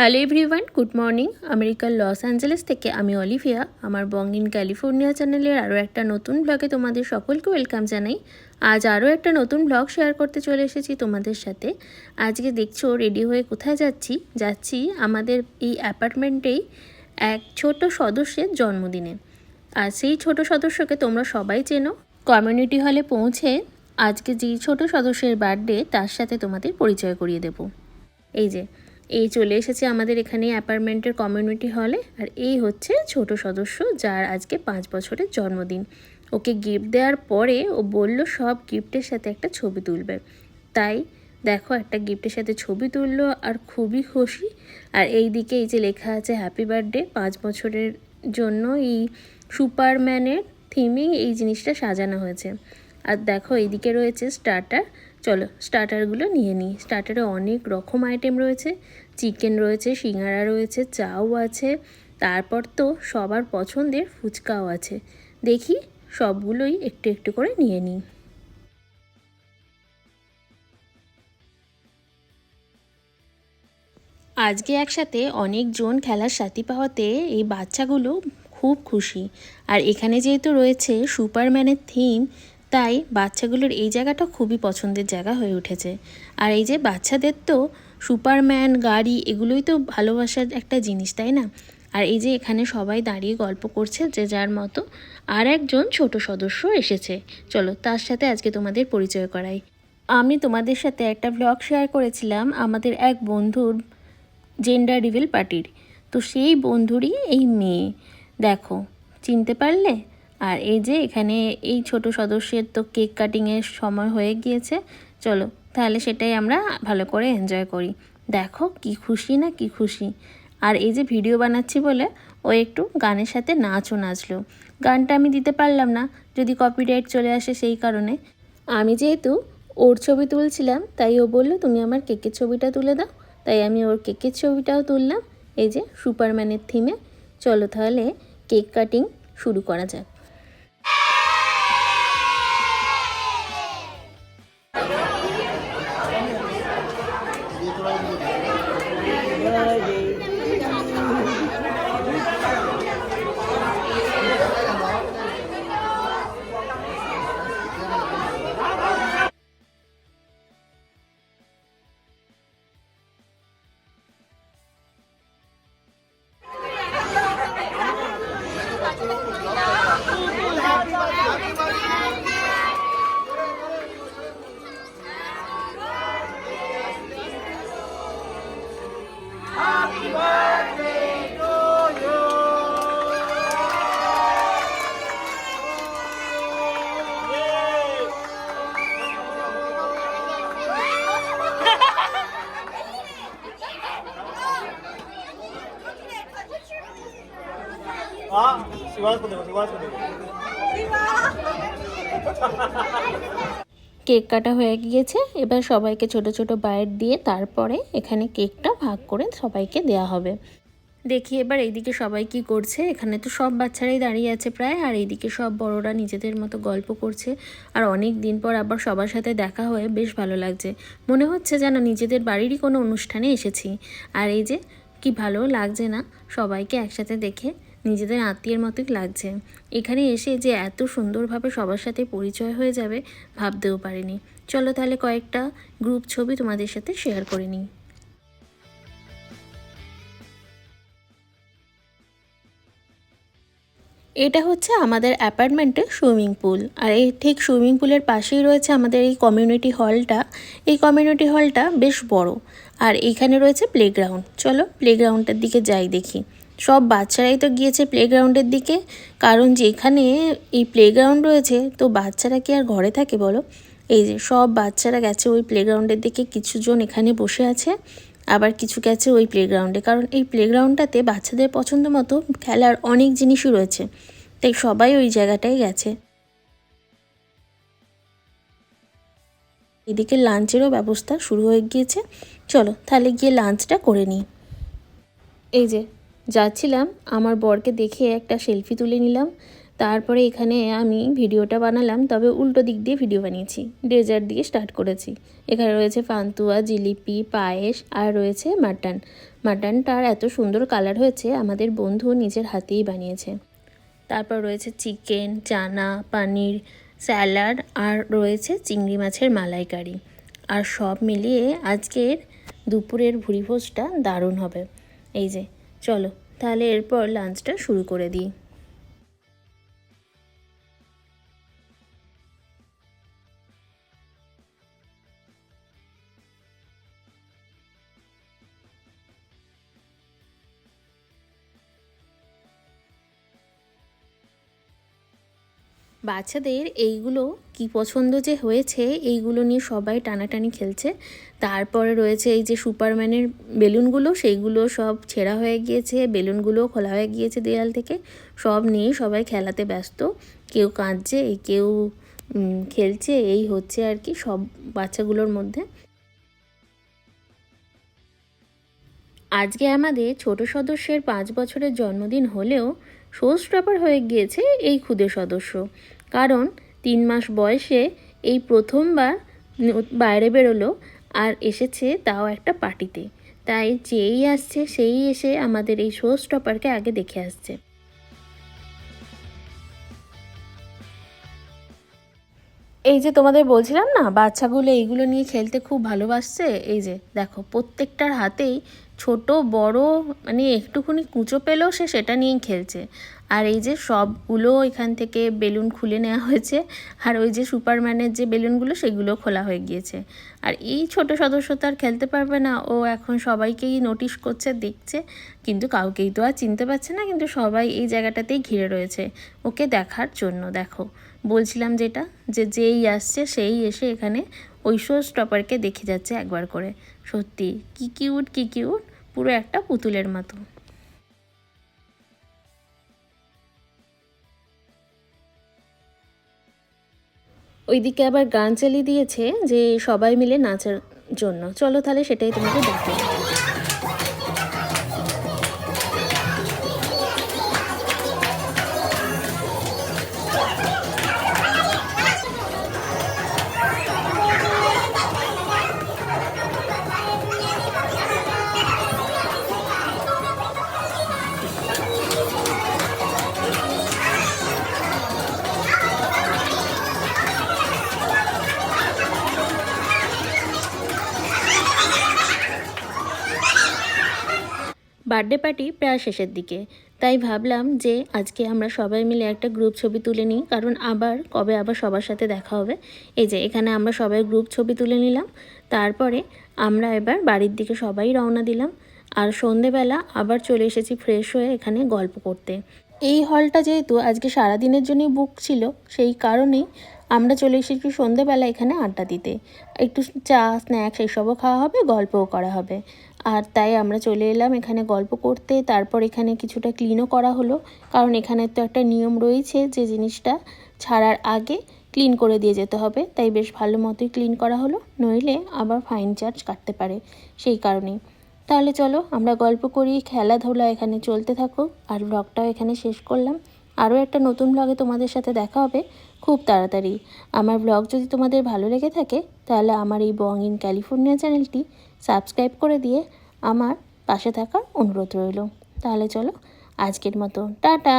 Hello everyone, good morning. আমেরিকার Los Angeles থেকে আমি অলিভিয়া আমার বং ইন ক্যালিফোর্নিয়া চ্যানেলের আরও একটা নতুন ব্লগে তোমাদের সকলকে ওয়েলকাম জানাই। আজ আরও একটা নতুন ব্লগ শেয়ার করতে চলে এসেছি তোমাদের সাথে। আজকে দেখছো রেডি হয়ে কোথায় যাচ্ছি আমাদের এই অ্যাপার্টমেন্টেই এক ছোট সদস্যের জন্মদিনে। আর সেই ছোট সদস্যকে তোমরা সবাই চেনো। কমিউনিটি হলে পৌঁছে আজকে যেই ছোট সদস্যের বার্থডে তার সাথে তোমাদের পরিচয় করিয়ে দেব। এই চলে এসেছে আমাদের এখানে অ্যাপার্টমেন্টের কমিউনিটি হলে। আর এই হচ্ছে ছোট সদস্য, যার আজকে 5 বছরের জন্মদিন। ওকে গিফট দেওয়ার পরে ও বলল সব গিফটের সাথে একটা ছবি তুলবে। তাই দেখো একটা গিফটের সাথে ছবি তুললো আর খুবই খুশি। আর এই দিকে এই যে লেখা আছে হ্যাপি বার্থডে। 5 বছরের জন্য এই সুপারম্যানের থিমিং এই জিনিসটা সাজানো হয়েছে। আর দেখো এইদিকে রয়েছে স্টার্টার। চলো স্টার্টারগুলো নিয়ে নিই। স্টার্টারে অনেক রকম আইটেম রয়েছে, চিকেন রয়েছে, সিঙ্গারা রয়েছে, চাও আছে, তারপর তো সবার পছন্দের ফুচকাও আছে। দেখি সবগুলোই একটু একটু করে নিয়ে নিই। আজকে একসাথে অনেকজন খেলার সাথী পাওয়াতে এই বাচ্চাগুলো খুব খুশি। আর এখানে যেহেতু রয়েছে সুপারম্যানের থিম, তাই বাচ্চাগুলোর এই জায়গাটা খুবই পছন্দের জায়গা হয়ে উঠেছে। আর এই যে বাচ্চাদের তো সুপারম্যান, গাড়ি এগুলোই তো ভালোবাসার একটা জিনিস, তাই না? আর এই যে এখানে সবাই দাঁড়িয়ে গল্প করছে যে যার মতো। আর একজন ছোট সদস্য এসেছে, চলো তার সাথে আজকে তোমাদের পরিচয় করাই। আমি তোমাদের সাথে একটা ব্লগ শেয়ার করেছিলাম আমাদের এক বন্ধুর জেন্ডার রিভিল পার্টির। তো সেই বন্ধুরই এই মেয়ে, দেখো চিনতে পারলে? আর এই যে এখানে এই ছোট সদস্যের তো কেক কাটিংয়ের সময় হয়ে গিয়েছে। চলো তাহলে সেটাই আমরা ভালো করে এনজয় করি। দেখো কি খুশি না কি খুশি। আর এই যে ভিডিও বানাচ্ছি বলে ও একটু গানের সাথে নাচলো। গানটা আমি দিতে পারলাম না, যদি কপিরাইট চলে আসে সেই কারণে। আমি যেহেতু ওর ছবি তুলছিলাম তাই ও বললো তুমি আমার কেকের ছবিটা তুলে দাও। তাই আমি ওর কেকের ছবিটাও তুললাম এই যে সুপারম্যানের থিমে। চলো তাহলে কেক কাটিং শুরু করা যাক। কেক কাটা হয়ে গিয়েছে, এবার সবাইকে ছোট ছোট বাইট দিয়ে তারপরে এখানে কেকটা ভাগ করে সবাইকে দেয়া হবে। দেখি এবার এইদিকে সবাই কি করছে। এখানে তো সব বাচ্চারাই দাঁড়িয়ে আছে প্রায়, আর এইদিকে সব বড়রা নিজেদের মতো গল্প করছে। আর অনেক দিন পর আবার সবার সাথে দেখা হয়ে বেশ ভালো লাগছে। মনে হচ্ছে যেন নিজেদের বাড়িরই কোনো অনুষ্ঠানে এসেছি। আর এই যে কি ভালো লাগছে না সবাইকে একসাথে দেখে, নিজেদের আত্মীয়ের মতোই লাগছে। এখানে এসে যে এত সুন্দরভাবে সবার সাথে পরিচয় হয়ে যাবে ভাবতেও পারিনি। চলো তাহলে কয়েকটা গ্রুপ ছবি তোমাদের সাথে শেয়ার করে নিই। এটা হচ্ছে আমাদের অ্যাপার্টমেন্টের সুইমিং পুল। আর এই ঠিক সুইমিং পুলের পাশেই রয়েছে আমাদের এই কমিউনিটি হলটা। এই কমিউনিটি হলটা বেশ বড়। আর এইখানে রয়েছে প্লেগ্রাউন্ড। চলো প্লেগ্রাউন্ডের দিকে যাই দেখি। সব বাচ্চারাই তো গিয়েছে প্লেগ্রাউন্ডের দিকে, কারণ যেখানে এই প্লেগ্রাউন্ড রয়েছে তো বাচ্চারা কি আর ঘরে থাকে বলো? এই যে সব বাচ্চারা গেছে ওই প্লেগ্রাউন্ডের দিকে, কিছুজন এখানে বসে আছে, আবার কিছু গেছে ওই প্লেগ্রাউন্ডে। কারণ এই প্লেগ্রাউন্ডটাতে বাচ্চাদের পছন্দ মতো খেলার অনেক জিনিসই রয়েছে, তাই সবাই ওই জায়গাটায় গেছে। এদিকে লাঞ্চেরও ব্যবস্থা শুরু হয়ে গিয়েছে। চলো তাহলে গিয়ে লাঞ্চটা করে নিই। এই যে যাচ্ছিলাম, আমার বরকে দেখে একটা সেলফি তুলে নিলাম। তারপরে এখানে আমি ভিডিওটা বানালাম, তবে উল্টো দিক দিয়ে ভিডিও বানিয়েছি। ডেজার্ট দিয়ে স্টার্ট করেছি। এখানে রয়েছে পান্তুয়া, জিলিপি, পায়েস আর রয়েছে মাটন। মাটনটার এত সুন্দর কালার হয়েছে, আমাদের বন্ধু নিজের হাতেই বানিয়েছে। তারপর রয়েছে চিকেন, চানা, পানির, স্যালাড, আর রয়েছে চিংড়ি মাছের মালাইকারি। আর সব মিলিয়ে আজকের দুপুরের ভুরিভোজটা দারুণ হবে। এই যে, চলো তাহলে এরপর লাঞ্চটা শুরু করে দিই। বাচ্চাদের এইগুলো কি পছন্দ যে হয়েছে, এইগুলো নিয়ে সবাই টানাটানি খেলছে। তারপরে রয়েছে এই যে সুপারম্যানের বেলুনগুলো, সেইগুলো সব ছেঁড়া হয়ে গিয়েছে, বেলুনগুলোও খোলা হয়ে গিয়েছে দেয়াল থেকে। সব নিয়ে সবাই খেলাতে ব্যস্ত, কেউ কাঁদছে, কেউ খেলছে, এই হচ্ছে আর কি সব বাচ্চাগুলোর মধ্যে। আজকে আমাদের ছোট সদস্যের 5 বছরের জন্মদিন হলেও শো স্টপার হয়ে গিয়েছে এই ক্ষুদে সদস্য। কারণ 3 মাস বয়সে এই প্রথমবার বাইরে বেরোলো, আর এসেছে তাও একটা পার্টিতে। তাই যেই আসছে সেই এসে আমাদের এই শো স্টপারকে আগে দেখে আসছে। এই যে তোমাদের বলছিলাম না, বাচ্চাগুলো এইগুলো নিয়ে খেলতে খুব ভালোবাসছে। এই যে দেখো, প্রত্যেকটার হাতেই ছোট বড় মানে একটুখানি কুঁচো পেলেও সে সেটা নিয়েই খেলছে। আর এই যে সবগুলো এখান থেকে বেলুন খুলে নেওয়া হয়েছে, আর ওই যে সুপারম্যানের যে বেলুনগুলো সেগুলো খোলা হয়ে গিয়েছে। আর এই ছোট সদস্য তো আর খেলতে পারবে না, ও এখন সবাইকেই নোটিশ করছে, দেখছে, কিন্তু কাউকেই তো আর চিনতে পারছে না, কিন্তু সবাই এই জায়গাটাতেই ঘিরে রয়েছে ওকে দেখার জন্য। দেখো, বলছিলাম যেটা, যে যেই আসছে সেই এসে এখানে ওই শো স্টপারকে দেখে যাচ্ছে একবার করে। সত্যি কি কিউট, কি কিউট, পুরো একটা পুতুলের মতো। ওইদিকে আবার গান চালিয়ে দিয়েছে যে সবাই মিলে নাচার জন্য। চলো তাহলে সেটাই তোমাকে দেখো। বার্থডে পার্টি প্রায় শেষের দিকে, তাই ভাবলাম যে আজকে আমরা সবাই মিলে একটা গ্রুপ ছবি তুলে নিই, কারণ কবে আবার সবার সাথে দেখা হবে। এই যে এখানে আমরা সবাই গ্রুপ ছবি তুলে নিলাম। তারপরে আমরা এবার বাড়ির দিকে সবাই রওনা দিলাম। আর সন্ধেবেলা আবার চলে এসেছি ফ্রেশ হয়ে এখানে গল্প করতে। এই হলটা যেহেতু আজকে সারাদিনের জন্যই বুক ছিল, সেই কারণেই আমরা চলে এসেছি সন্ধেবেলা এখানে আড্ডা দিতে। একটু চা, স্ন্যাক্স এইসবও খাওয়া হবে, গল্পও করা হবে। আর তাই আমরা চলে এলাম এখানে গল্প করতে। তারপর এখানে কিছুটা ক্লিনও করা হলো, কারণ এখানে তো একটা নিয়ম রয়েছে যে জিনিসটা ছাড়ার আগে ক্লিন করে দিয়ে যেতে হবে। তাই বেশ ভালো মতোই ক্লিন করা হলো, নইলে আবার ফাইন চার্জ কাটতে পারে, সেই কারণেই। তাহলে চলো আমরা গল্প করি, খেলাধুলা এখানে চলতে থাকুক, আর ব্লগটাও এখানে শেষ করলাম। আরও একটা নতুন ব্লগে তোমাদের সাথে দেখা হবে খুব তাড়াতাড়ি। আমার ব্লগ যদি তোমাদের ভালো লেগে থাকে, তাহলে আমার এই বং ইন ক্যালিফোর্নিয়া চ্যানেলটি সাবস্ক্রাইব করে দিয়ে আমার পাশে থাকার অনুরোধ রইল। তাহলে চলো, আজকের মতো টাটা।